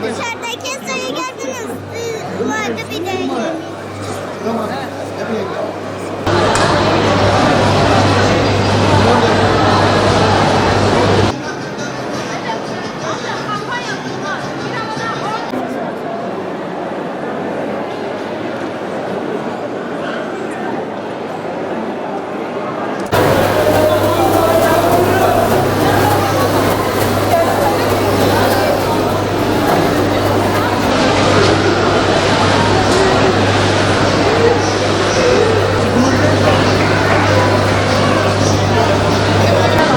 Dışarıdaki suyu gördünüz. Vardı bir de.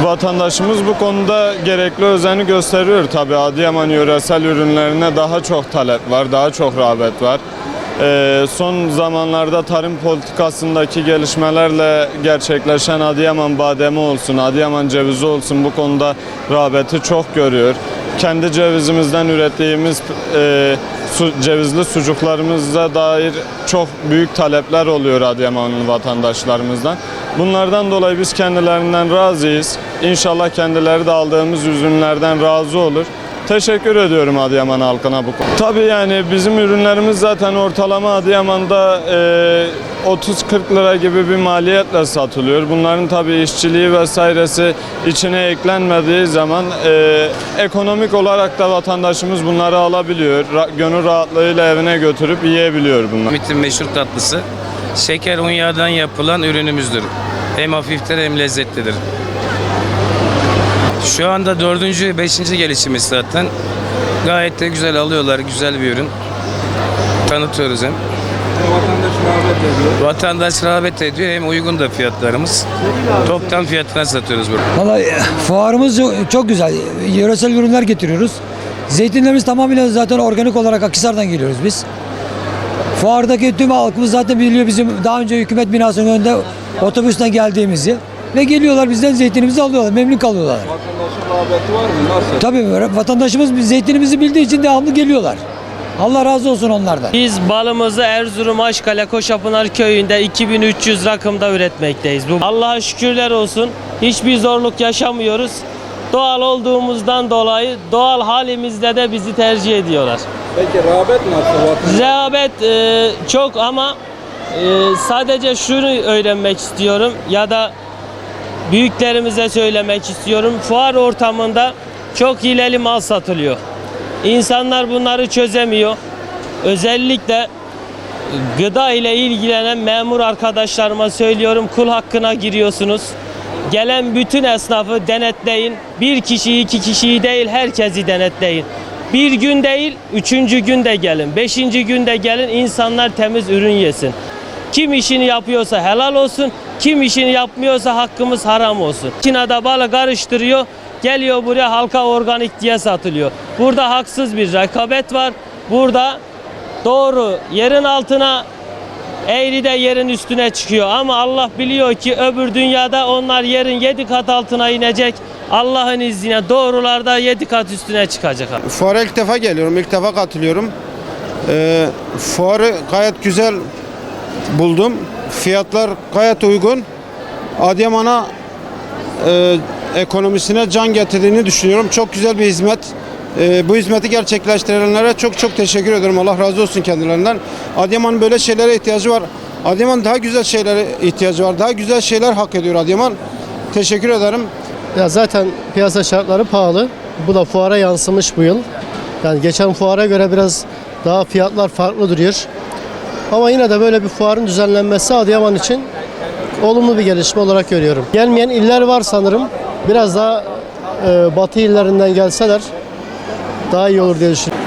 Vatandaşımız bu konuda gerekli özeni gösteriyor. Tabii Adıyaman yöresel ürünlerine daha çok talep var, daha çok rağbet var. Son zamanlarda tarım politikasındaki gelişmelerle gerçekleşen Adıyaman bademi olsun, Adıyaman cevizi olsun bu konuda rağbeti çok görüyor. Kendi cevizimizden ürettiğimiz cevizli sucuklarımıza dair çok büyük talepler oluyor Adıyamanlı vatandaşlarımızdan. Bunlardan dolayı biz kendilerinden razıyız. İnşallah kendileri de aldığımız ürünlerden razı olur. Teşekkür ediyorum Adıyaman halkına bu konuda. Tabii yani bizim ürünlerimiz zaten ortalama Adıyaman'da 30-40 lira gibi bir maliyetle satılıyor. Bunların tabii işçiliği vesairesi içine eklenmediği zaman ekonomik olarak da vatandaşımız bunları alabiliyor. Gönül rahatlığıyla evine götürüp yiyebiliyor bunlar. Ümit'in meşhur tatlısı şeker un yağdan yapılan ürünümüzdür. Hem hafiftir hem lezzetlidir. Şu anda 4. 5. gelişimiz zaten. Gayet de güzel alıyorlar. Güzel bir ürün. Tanıtıyoruz hem. Vatandaş rağbet ediyor. Vatandaş rağbet ediyor hem uygun da fiyatlarımız. Toptan fiyatına satıyoruz burada. Vallahi fuarımız çok güzel. Yöresel ürünler getiriyoruz. Zeytinlerimiz tamamıyla zaten organik olarak Akhisar'dan geliyoruz biz. Fuardaki tüm halkımız zaten biliyor bizim daha önce hükümet binasının önünde otobüsten geldiğimizi. Ve geliyorlar bizden zeytinimizi alıyorlar, memnun kalıyorlar. Vatandaşın rağbeti var mı? Nasıl? Tabii vatandaşımız biz zeytinimizi bildiği için devamlı geliyorlar. Allah razı olsun onlardan. Biz balımızı Erzurum Aşkale Koşapınar köyünde 2300 rakımda üretmekteyiz. Allah'a şükürler olsun. Hiçbir zorluk yaşamıyoruz. Doğal olduğumuzdan dolayı doğal halimizde de bizi tercih ediyorlar. Peki rağbet nasıl? Rağbet çok ama sadece şunu öğrenmek istiyorum ya da büyüklerimize söylemek istiyorum. Fuar ortamında çok hileli mal satılıyor. İnsanlar bunları çözemiyor. Özellikle gıda ile ilgilenen memur arkadaşlarıma söylüyorum, kul hakkına giriyorsunuz. Gelen bütün esnafı denetleyin. Bir kişiyi, iki kişiyi değil, herkesi denetleyin. Bir gün değil, 3. gün de gelin, 5. gün de gelin, insanlar temiz ürün yesin. Kim işini yapıyorsa helal olsun, kim işini yapmıyorsa hakkımız haram olsun. Çin'de balı karıştırıyor, geliyor buraya halka organik diye satılıyor. Burada haksız bir rekabet var. Burada doğru yerin altına eğri de yerin üstüne çıkıyor. Ama Allah biliyor ki öbür dünyada onlar yerin 7 kat altına inecek. Allah'ın izniyle doğrularda 7 kat üstüne çıkacak. Fuara ilk defa geliyorum, ilk defa katılıyorum. Fuarı gayet güzel buldum. Fiyatlar gayet uygun. Adıyaman'a ekonomisine can getirdiğini düşünüyorum. Çok güzel bir hizmet. Bu hizmeti gerçekleştirenlere çok çok teşekkür ederim. Allah razı olsun kendilerinden. Adıyaman'ın böyle şeylere ihtiyacı var. Adıyaman daha güzel şeylere ihtiyacı var. Daha güzel şeyler hak ediyor Adıyaman. Teşekkür ederim. Ya zaten piyasa şartları pahalı. Bu da fuara yansımış bu yıl. Yani geçen fuara göre biraz daha fiyatlar farklı duruyor. Ama yine de böyle bir fuarın düzenlenmesi Adıyaman için olumlu bir gelişme olarak görüyorum. Gelmeyen iller var sanırım. Biraz daha batı illerinden gelseler daha iyi olur diye düşünüyorum.